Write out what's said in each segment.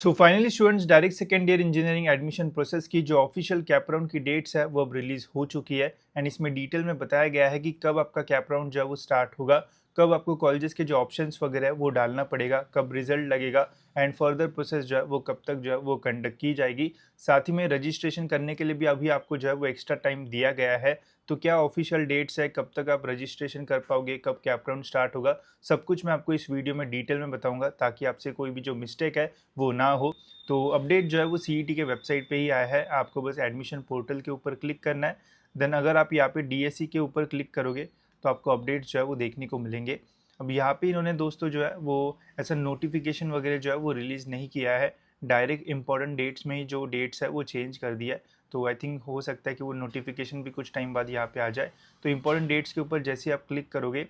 So finally students, direct second year engineering admission process की जो official cap round की dates है वो अब रिलीज हो चुकी है। एंड इसमें डिटेल में बताया गया है कि कब आपका कैप राउंड जो है वो स्टार्ट होगा, कब आपको कॉलेजेस के जो ऑप्शंस वगैरह है वो डालना पड़ेगा, कब रिजल्ट लगेगा एंड फर्दर प्रोसेस जो है वो कब तक जो है वो कंडक्ट की जाएगी। साथ ही में रजिस्ट्रेशन करने के लिए भी अभी आपको जो है वो एक्स्ट्रा टाइम दिया गया है। तो क्या ऑफिशियल डेट्स है, कब तक आप रजिस्ट्रेशन कर पाओगे, कब कैप राउंड स्टार्ट होगा, सब कुछ मैं आपको इस वीडियो में डिटेल में बताऊंगा ताकि आपसे कोई भी जो मिस्टेक है वो ना हो। तो अपडेट जो है वो सीईटी के वेबसाइट पे ही आया है, आपको बस एडमिशन पोर्टल के ऊपर क्लिक करना है। देन अगर आप यहाँ पे डीएससी के ऊपर क्लिक करोगे तो आपको अपडेट जो है वो देखने को मिलेंगे। अब यहाँ पे इन्होंने दोस्तों जो है वो ऐसा नोटिफिकेशन वगैरह जो है वो रिलीज़ नहीं किया है, डायरेक्ट इंपॉर्टेंट डेट्स में ही जो डेट्स है वो चेंज कर दिया है। तो आई थिंक हो सकता है कि वो नोटिफिकेशन भी कुछ टाइम बाद यहाँ पे आ जाए। तो इंपॉर्टेंट डेट्स के ऊपर जैसे आप क्लिक करोगे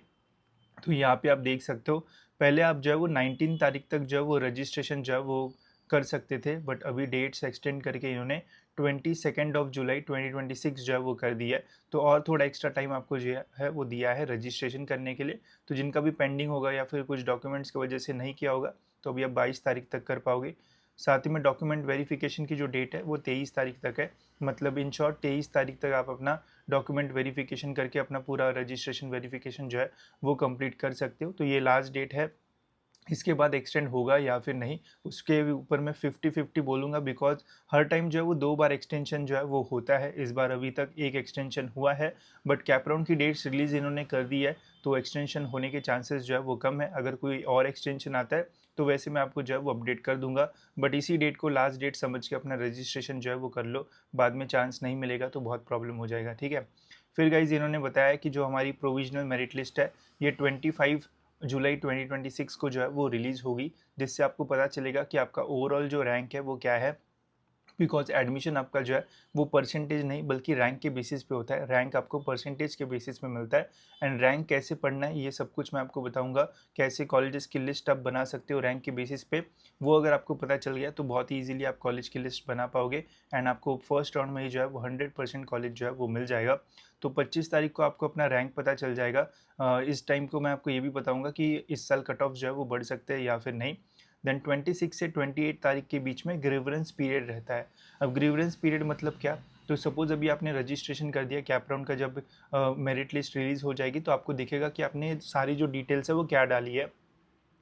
तो यहाँ पे आप देख सकते हो, पहले आप जो है वो 19 तारीख तक जो है वो रजिस्ट्रेशन जो है वो कर सकते थे, बट अभी डेट्स एक्सटेंड करके इन्होंने 22 जुलाई 2026 जो है वो कर दिया है। तो और थोड़ा एक्स्ट्रा टाइम आपको जो है वो दिया है रजिस्ट्रेशन करने के लिए। तो जिनका भी पेंडिंग होगा या फिर कुछ डॉक्यूमेंट्स की वजह से नहीं किया होगा तो अभी आप 22 तारीख तक कर पाओगे। साथ ही में डॉक्यूमेंट वेरिफिकेशन की जो डेट है वो 23 तारीख तक है। मतलब इन शॉर्ट 23 तारीख तक आप अपना डॉक्यूमेंट वेरिफिकेशन करके अपना पूरा रजिस्ट्रेशन वेरिफिकेशन जो है वो कंप्लीट कर सकते हो। तो ये लास्ट डेट है, इसके बाद एक्सटेंड होगा या फिर नहीं उसके ऊपर मैं 50-50 बोलूँगा, बिकॉज हर टाइम जो है वो 2 बार एक्सटेंशन जो है वो होता है। इस बार अभी तक एक एक्सटेंशन हुआ है, बट कैप राउंड की डेट्स रिलीज इन्होंने कर दी है तो एक्सटेंशन होने के चांसेस जो है वो कम है। अगर कोई और एक्सटेंशन आता है तो वैसे मैं आपको जो है वो अपडेट कर दूंगा, बट इसी डेट को लास्ट डेट समझ के अपना रजिस्ट्रेशन जो है वो कर लो, बाद में चांस नहीं मिलेगा तो बहुत प्रॉब्लम हो जाएगा, ठीक है। फिर गाइज इन्होंने बताया कि जो हमारी प्रोविजनल मेरिट लिस्ट है ये 25 जुलाई 2026 को जो है वो रिलीज़ होगी, जिससे आपको पता चलेगा कि आपका ओवरऑल जो रैंक है वो क्या है। बिकॉज एडमिशन आपका जो है वो परसेंटेज नहीं बल्कि रैंक के बेसिस पे होता है, रैंक आपको परसेंटेज के बेसिस पे मिलता है। एंड रैंक कैसे पढ़ना है ये सब कुछ मैं आपको बताऊंगा, कैसे कॉलेजेस की लिस्ट आप बना सकते हो रैंक के बेसिस पे। वो अगर आपको पता चल गया तो बहुत ही ईजिली आप कॉलेज की लिस्ट बना पाओगे एंड आपको फर्स्ट राउंड में ही जो है वो 100% कॉलेज जो है वो मिल जाएगा। तो 25 तारीख को आपको अपना रैंक पता चल जाएगा। इस टाइम को मैं आपको ये भी बताऊंगा कि इस साल कट ऑफ जो है वो बढ़ सकते हैं या फिर नहीं। देन 26 से 28 तारीख के बीच में ग्रीवरेंस पीरियड रहता है। अब ग्रीवरेंस पीरियड मतलब क्या, तो सपोज अभी आपने रजिस्ट्रेशन कर दिया, कैप राउंड का जब मेरिट लिस्ट रिलीज हो जाएगी तो आपको दिखेगा कि आपने सारी जो डिटेल्स है वो क्या डाली है।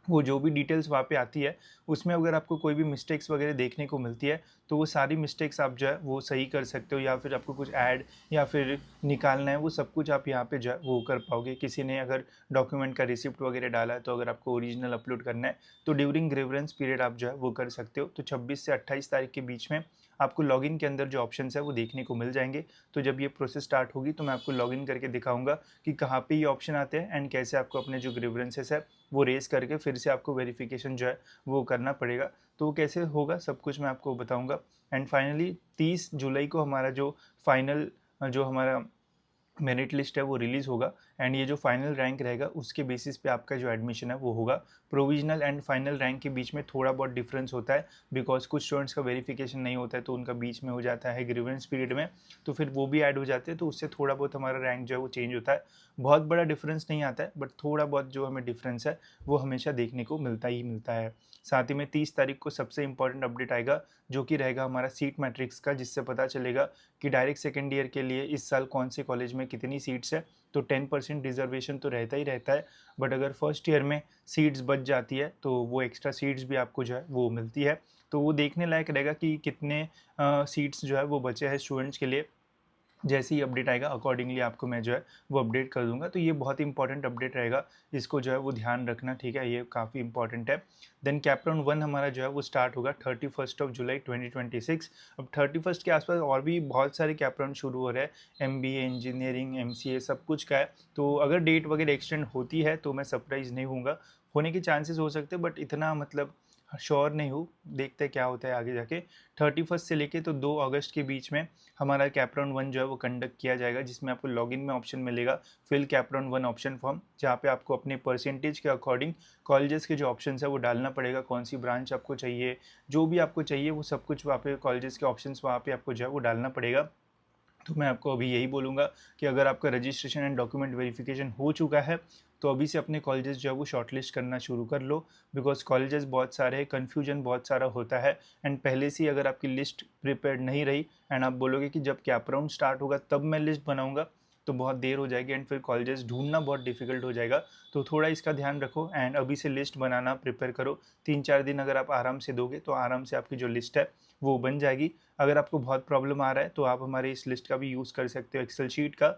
वो जो भी डिटेल्स वहाँ पे आती है उसमें अगर आपको कोई भी मिस्टेक्स वगैरह देखने को मिलती है तो वो सारी मिस्टेक्स आप जो है वो सही कर सकते हो, या फिर आपको कुछ ऐड या फिर निकालना है वो सब कुछ आप यहाँ पे जो है वो कर पाओगे। किसी ने अगर डॉक्यूमेंट का रिसिप्ट वगैरह डाला है तो अगर आपको ओरिजिनल अपलोड करना है तो ड्यूरिंग ग्रीवरेंस पीरियड आप जो है वो कर सकते हो। तो 26 से 28 तारीख के बीच में आपको लॉगिन के अंदर जो ऑप्शंस है वो देखने को मिल जाएंगे। तो जब ये प्रोसेस स्टार्ट होगी तो मैं आपको लॉगिन करके दिखाऊंगा कि कहाँ पे ये ऑप्शन आते हैं एंड कैसे आपको अपने जो ग्रीवरेंसेस है वो रेस करके फिर से आपको वेरिफिकेशन जो है वो करना पड़ेगा। तो वो कैसे होगा सब कुछ मैं आपको बताऊंगा। एंड फाइनली 30 जुलाई को हमारा जो फाइनल जो हमारा मेरिट लिस्ट है वो रिलीज़ होगा एंड ये जो फाइनल रैंक रहेगा उसके बेसिस पे आपका जो एडमिशन है वो होगा। प्रोविजनल एंड फाइनल रैंक के बीच में थोड़ा बहुत डिफरेंस होता है, बिकॉज कुछ स्टूडेंट्स का वेरिफिकेशन नहीं होता है तो उनका बीच में हो जाता है ग्रीवेंस पीरियड में, तो फिर वो भी ऐड हो जाते हैं तो उससे थोड़ा बहुत हमारा रैंक जो है वो चेंज होता है। बहुत बड़ा डिफरेंस नहीं आता है बट थोड़ा बहुत जो हमें डिफरेंस है वो हमेशा देखने को मिलता ही मिलता है। साथ ही में 30 तारीख को सबसे इंपॉर्टेंट अपडेट आएगा जो कि रहेगा हमारा सीट मैट्रिक्स का, जिससे पता चलेगा कि डायरेक्ट सेकेंड ईयर के लिए इस साल कौन से कॉलेज में कितनी सीट्स है। तो 10% रिजर्वेशन तो रहता ही रहता है, बट अगर फर्स्ट ईयर में सीट्स बच जाती है तो वो एक्स्ट्रा सीट्स भी आपको जो है वो मिलती है। तो वो देखने लायक रहेगा कि कितने सीट्स जो है वो बचे हैं स्टूडेंट्स के लिए। जैसे ही अपडेट आएगा अकॉर्डिंगली आपको मैं जो है वो अपडेट कर दूंगा। तो ये बहुत इंपॉर्टेंट अपडेट रहेगा, इसको जो है वो ध्यान रखना, ठीक है, ये काफ़ी इंपॉर्टेंट है। देन कैप राउंड 1 हमारा जो है वो स्टार्ट होगा 31 जुलाई 2026। अब 31 के आसपास और भी बहुत सारे कैप राउंड शुरू हो रहे हैं, MBA इंजीनियरिंग MCA सब कुछ का है। तो अगर डेट वगैरह एक्सटेंड होती है तो मैं सरप्राइज़ नहीं हूँगा, होने के चांसेस हो सकते हैं बट इतना मतलब श्योर नहीं हूँ, देखते हैं क्या होता है आगे जाके। 31 से लेके तो 2 अगस्त के बीच में हमारा कैप राउंड 1 जो है वो कंडक्ट किया जाएगा, जिसमें आपको लॉगिन में ऑप्शन मिलेगा fill CAP round 1 option form, जहाँ पे आपको अपने परसेंटेज के अकॉर्डिंग कॉलेजेस के जो ऑप्शन है वो डालना पड़ेगा, कौन सी ब्रांच आपको चाहिए, जो भी आपको चाहिए वो सब कुछ वहाँ पे कॉलेजेस के ऑप्शन वहाँ पे आपको जो है वो डालना पड़ेगा। तो मैं आपको अभी यही बोलूँगा कि अगर आपका रजिस्ट्रेशन एंड डॉक्यूमेंट वेरिफिकेशन हो चुका है, तो अभी से अपने कॉलेजेस जो है वो शॉर्टलिस्ट करना शुरू कर लो, बिकॉज़ कॉलेजेस बहुत सारे हैं, कन्फ्यूजन बहुत सारा होता है एंड पहले से ही अगर आपकी लिस्ट प्रिपेयर्ड नहीं रही एंड आप बोलोगे कि जब कैप राउंड स्टार्ट होगा तब मैं लिस्ट बनाऊँगा, तो बहुत देर हो जाएगी एंड फिर कॉलेजेस ढूँढना बहुत डिफ़िकल्ट हो जाएगा। तो थोड़ा इसका ध्यान रखो एंड अभी से लिस्ट बनाना प्रिपेयर करो। 3-4 दिन अगर आप आराम से दोगे, तो आराम से आपकी जो लिस्ट है, वो बन जाएगी। अगर आपको बहुत प्रॉब्लम आ रहा है, तो आप हमारे इस लिस्ट का भी यूज़ कर सकते हो, एक्सेल शीट का।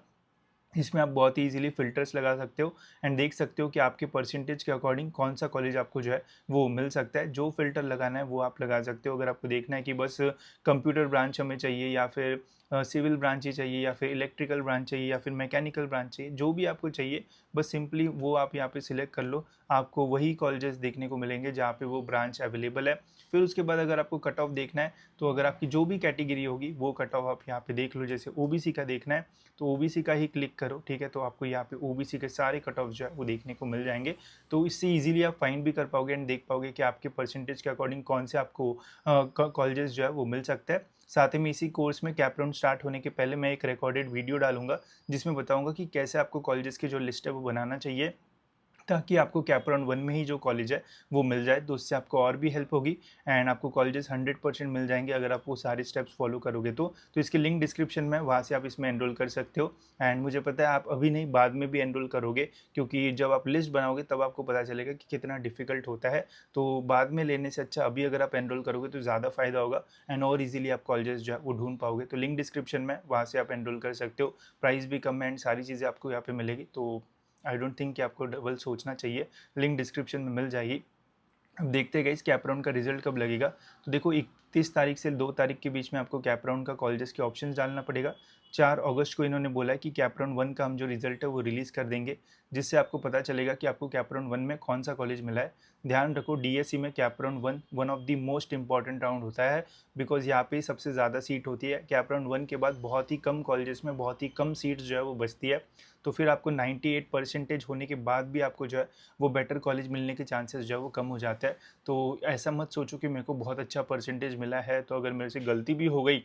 इसमें आप बहुत ही ईज़िली फ़िल्टर्स लगा सकते हो एंड देख सकते हो कि आपके परसेंटेज के अकॉर्डिंग कौन-सा कॉलेज आपको जो है वो मिल सकता है। जो फ़िल्टर लगाना है वो आप लगा सकते हो। अगर आपको देखना है कि बस कंप्यूटर ब्रांच हमें चाहिए या फिर सिविल ब्रांच ही चाहिए या फिर इलेक्ट्रिकल ब्रांच चाहिए या फिर मैकेनिकल ब्रांच चाहिए, जो भी आपको चाहिए बस सिंपली वो आप यहाँ पे सिलेक्ट कर लो। आपको वही कॉलेजेस देखने को मिलेंगे जहाँ पे वो ब्रांच अवेलेबल है। फिर उसके बाद अगर आपको कट ऑफ देखना है, तो अगर आपकी जो भी कैटेगरी होगी वो कट ऑफ आप यहाँ पे देख लो। जैसे ओबीसी का देखना है, तो ओबीसी का ही क्लिक करो, ठीक है? तो आपको यहाँ पे ओबीसी के सारे कट ऑफ जो है वो देखने को मिल जाएँगे। तो इससे ईज़िली आप फाइंड भी कर पाओगे एंड देख पाओगे कि आपके परसेंटेज के अकॉर्डिंग कौन से आपको कॉलेजेस जो है वो मिल सकता है। साथ ही में इसी कोर्स में कैप राउंड स्टार्ट होने के पहले मैं एक रिकॉर्डेड वीडियो डालूँगा, जिसमें बताऊँगा कि कैसे आपको कॉलेजेस की जो लिस्ट है वो बनाना चाहिए, ताकि आपको कैप राउंड 1 में ही जो कॉलेज है वो मिल जाए। तो उससे आपको और भी हेल्प होगी एंड आपको कॉलेजेस 100% मिल जाएँगे अगर आप वो सारे स्टेप्स फॉलो करोगे तो। तो इसकी लिंक डिस्क्रिप्शन में, वहाँ से आप इसमें एनरोल कर सकते हो एंड मुझे पता है आप अभी नहीं, बाद में भी एनरोल करोगे, क्योंकि जब आप लिस्ट बनाओगे तब आपको पता चलेगा कि कितना डिफ़िकल्ट होता है। तो बाद में लेने से अच्छा अभी अगर आप एनरोल करोगे तो ज़्यादा फ़ायदा होगा एंड और ईज़िली आप कॉलेजेस जो है वो ढूँढ पाओगे। तो लिंक डिस्क्रिप्शन में, वहाँ से आप एनरोल कर सकते हो। प्राइस भी कम है एंड सारी चीज़ें आपको यहाँ पे मिलेगी। तो आई डोंट थिंक कि आपको डबल सोचना चाहिए, लिंक डिस्क्रिप्शन में मिल जाएगी। अब देखते हैं गाइस कैप राउंड का रिजल्ट कब लगेगा। तो देखो 31 तारीख से 2 तारीख के बीच में आपको कैप राउंड का कॉलेजेस के ऑप्शंस डालना पड़ेगा। 4 अगस्त को इन्होंने बोला है कि कैप राउंड 1 का हम जो रिजल्ट है वो रिलीज़ कर देंगे, जिससे आपको पता चलेगा कि आपको कैप राउंड 1 में कौन-सा कॉलेज मिला है। ध्यान रखो, डीएससी में cap round 1 one of the most important round होता है, बिकॉज़ यहाँ पे सबसे ज़्यादा सीट होती है। कैप राउंड 1 के बाद बहुत ही कम कॉलेजेस में बहुत ही कम सीट्स जो है वो बचती है। तो फिर आपको 98 परसेंटेज होने के बाद भी आपको जो है वो बेटर कॉलेज मिलने के चांसेस जो है वो कम हो जाता है। तो ऐसा मत सोचो कि मेरे को बहुत अच्छा परसेंटेज मिला है, तो अगर मेरे से गलती भी हो गई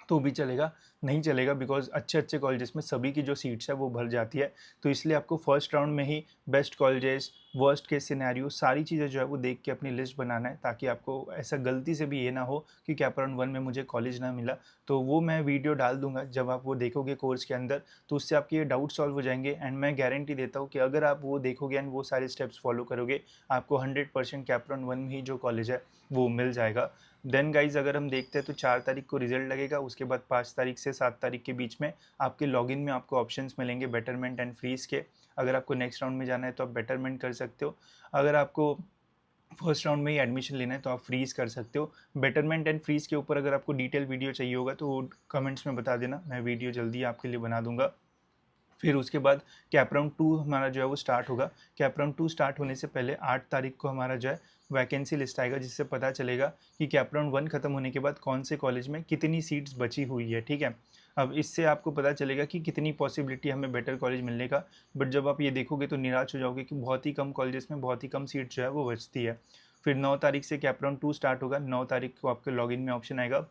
तो भी चलेगा, नहीं चलेगा, बिकॉज़ अच्छे-अच्छे कॉलेजेस में सभी की जो सीट्स है वो भर जाती है। तो इसलिए आपको फर्स्ट राउंड में ही best colleges, worst case scenario सारी चीज़ें जो है वो देख के अपनी लिस्ट बनाना है, ताकि आपको ऐसा गलती से भी ये ना हो कि कैप राउंड 1 में मुझे कॉलेज ना मिला। तो वो मैं वीडियो डाल दूँगा जब आप वो देखोगे कोर्स के अंदर, तो उससे आपके ये डाउट सॉल्व हो जाएँगे एंड मैं गारंटी देता हूँ कि अगर आप वो देखोगे एंड वो सारे स्टेप्स फॉलो करोगे, आपको 100% कैप राउंड 1 में ही जो कॉलेज है वो मिल जाएगा। देन गाइज़ अगर हम देखते हैं तो 4 तारीख को रिज़ल्ट लगेगा, उसके बाद 5 तारीख से 7 तारीख के बीच में आपके लॉगिन में आपको ऑप्शंस मिलेंगे बेटरमेंट एंड फ्रीज़ के। अगर आपको नेक्स्ट राउंड में जाना है तो आप बेटरमेंट कर सकते हो। अगर आपको फर्स्ट राउंड में ही एडमिशन लेना है तो आप फ्रीज़ कर सकते हो। बेटरमेंट एंड फ्रीज़ के ऊपर अगर आपको डिटेल वीडियो चाहिए होगा तो कमेंट्स में बता देना, मैं वीडियो जल्दी आपके लिए बना दूँगा। फिर उसके बाद कैप राउंड 2 हमारा जो है वो स्टार्ट होगा। कैप राउंड 2 स्टार्ट होने से पहले 8 तारीख को हमारा जो है वैकेंसी लिस्ट आएगा, जिससे पता चलेगा कि कैप राउंड 1 खत्म होने के बाद कौन से कॉलेज में कितनी सीट्स बची हुई है, ठीक है? अब इससे आपको पता चलेगा कि कितनी पॉसिबिलिटी हमें बेटर कॉलेज मिलने का, बट जब आप ये देखोगे तो निराश हो जाओगे कि बहुत ही कम कॉलेजेस में बहुत ही कम सीट जो है वो बचती है। फिर 9 तारीख से कैप राउंड 2 स्टार्ट होगा। 9 तारीख को आपके लॉगिन में ऑप्शन आएगा,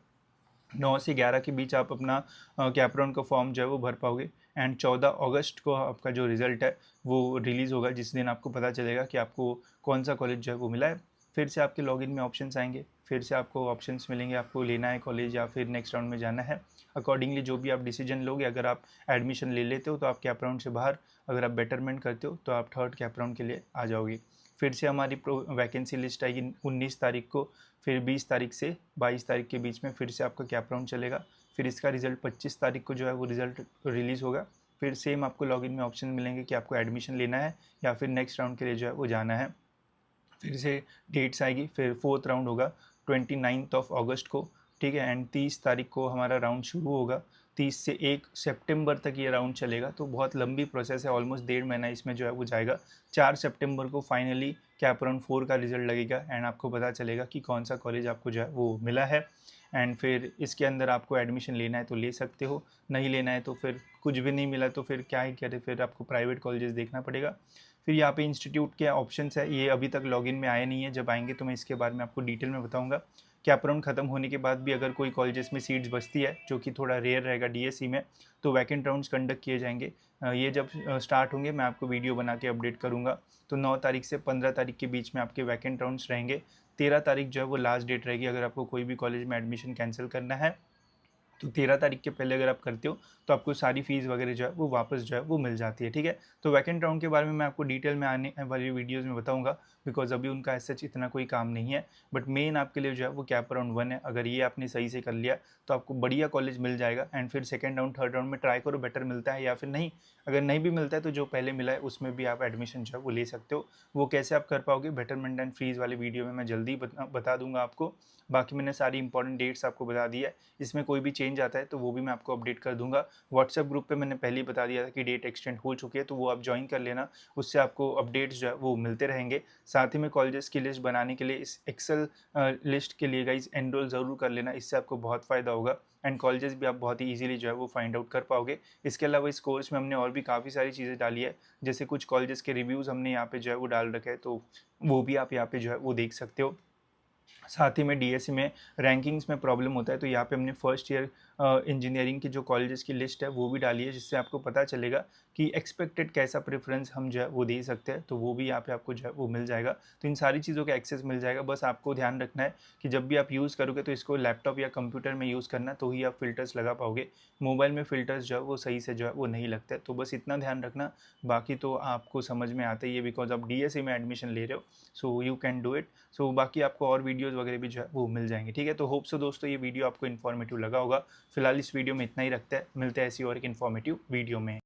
9 से 11 के बीच आप अपना कैप राउंड का फॉर्म जो है वो भर पाओगे एंड 14 अगस्त को आपका जो रिज़ल्ट है वो रिलीज़ होगा, जिस दिन आपको पता चलेगा कि आपको कौन-सा कॉलेज जो है वो मिला है। फिर से आपके लॉगिन में ऑप्शंस आएँगे, फिर से आपको ऑप्शंस मिलेंगे, आपको लेना है कॉलेज या फिर नेक्स्ट राउंड में जाना है। अकॉर्डिंगली जो भी आप डिसीजन लोगे, अगर आप एडमिशन ले लेते हो तो आप कैप राउंड से बाहर, अगर आप बेटरमेंट करते हो तो आप थर्ड कैप राउंड के लिए आ जाओगे। फिर से हमारी वैकेंसी लिस्ट आएगी 19 तारीख को, फिर 20 तारीख से 22 तारीख के बीच में फिर से आपका कैप राउंड चलेगा। फिर इसका रिज़ल्ट 25 तारीख को जो है वो रिज़ल्ट रिलीज़ होगा। फिर सेम आपको लॉगिन में ऑप्शन मिलेंगे कि आपको एडमिशन लेना है या फिर नेक्स्ट राउंड के लिए जो है वो जाना है। फिर से डेट्स आएगी, फिर फोर्थ राउंड होगा 29th ऑफ अगस्त को, ठीक है? एंड 30 तारीख को हमारा राउंड शुरू होगा। 30 से 1 सितंबर तक ये राउंड चलेगा, तो बहुत लंबी प्रोसेस है, ऑलमोस्ट 1.5 महीना इसमें जो है वो जाएगा। 4 सितंबर को फाइनली कैप राउंड 4 का रिजल्ट लगेगा एंड आपको पता चलेगा कि कौन सा कॉलेज आपको जो है वो मिला है एंड फिर इसके अंदर आपको एडमिशन लेना है तो ले सकते हो, नहीं लेना है तो फिर कुछ भी नहीं मिला तो फिर क्या ही करें, फिर आपको प्राइवेट कॉलेजेस देखना पड़ेगा। फिर यहाँ पे इंस्टीट्यूट के ऑप्शंस है, ये अभी तक लॉगिन में आए नहीं है, जब आएंगे तो मैं इसके बारे में आपको डिटेल में बताऊंगा। कैप राउंड खत्म होने के बाद भी अगर कोई कॉलेजेस में सीट्स बचती है, जो कि थोड़ा रेयर रहेगा डीएससी में, तो वैकेंट राउंड्स कंडक्ट किए जाएंगे। ये जब स्टार्ट होंगे मैं आपको वीडियो बना के अपडेट करूँगा। तो 9 तारीख से 15 तारीख के बीच में आपके वैकेंट राउंड्स रहेंगे। 13 तारीख जो है वो लास्ट डेट रहेगी अगर आपको कोई भी कॉलेज में एडमिशन कैंसिल करना है। तो 13 तारीख के पहले अगर आप करते हो तो आपको सारी फीस वगैरह जो है वो वापस जो है वो मिल जाती है, ठीक है। तो वैकेंट राउंड के बारे में मैं आपको डिटेल में आने वाली वीडियोस में बताऊंगा, बिकॉज अभी उनका ऐसा इतना कोई काम नहीं है। बट मेन आपके लिए जो है वो कैप राउंड 1 है। अगर ये आपने सही से कर लिया तो आपको बढ़िया कॉलेज मिल जाएगा। एंड फिर सेकेंड राउंड थर्ड राउंड में ट्राई करो, बेटर मिलता है या फिर नहीं। अगर नहीं भी मिलता है तो जो पहले मिला है उसमें भी आप एडमिशन जो है वो ले सकते हो। वो कैसे आप कर पाओगे बेटरमेंट एंड फीस वाली वीडियो में मैं जल्दी बता दूंगा आपको। बाकी मैंने सारी इंपॉर्टेंट डेट्स आपको बता दी है। इसमें कोई भी चेंज आता है तो वो भी मैं आपको अपडेट कर दूंगा। व्हाट्सएप ग्रुप पे मैंने पहले ही बता दिया था कि डेट एक्सटेंड हो चुकी है, तो वो आप ज्वाइन कर लेना। उससे आपको अपडेट्स जो है वो मिलते रहेंगे। साथ ही में कॉलेजेस की लिस्ट बनाने के लिए इस एक्सेल लिस्ट के लिए गाइज एनरोल ज़रूर कर लेना, इससे आपको बहुत फ़ायदा होगा। एंड कॉलेजेस भी आप बहुत ही ईजिली जो है वो फाइंड आउट कर पाओगे। इसके अलावा इस कोर्स में हमने और भी काफ़ी सारी चीज़ें डाली है, जैसे कुछ कॉलेजेस के रिव्यूज़ हमने यहाँ पे जो है वो डाल रखे हैं, तो वो भी आप यहाँ पे जो है वो देख सकते हो। साथ ही में डीएससी में रैंकिंग्स में प्रॉब्लम होता है, तो यहाँ पे हमने फर्स्ट ईयर इंजीनियरिंग के जो कॉलेजेस की लिस्ट है वो भी डाली है, जिससे आपको पता चलेगा कि एक्सपेक्टेड कैसा प्रेफरेंस हम जो है वो दे सकते हैं। तो वो भी यहाँ पे आपको जो है वो मिल जाएगा। तो इन सारी चीज़ों का एक्सेस मिल जाएगा। बस आपको ध्यान रखना है कि जब भी आप यूज़ करोगे तो इसको लैपटॉप या कंप्यूटर में यूज़ करना, तो ही आप फ़िल्टर्स लगा पाओगे। मोबाइल में फ़िल्टर्स जो है वो सही से जो है वो नहीं लगते। तो बस इतना ध्यान रखना, बाकी तो आपको समझ में आता ही है, बिकॉज आप डीएससी में एडमिशन ले रहे हो, so you can do it. So बाकी आपको और वीडियोज़ वगैरह भी जो है वो मिल जाएंगे, ठीक है। तो होप सो दोस्तों ये वीडियो आपको इन्फॉर्मेटिव लगा होगा। फिलहाल इस वीडियो में इतना ही रखते हैं, मिलते हैं ऐसी और एक इन्फॉर्मेटिव वीडियो में।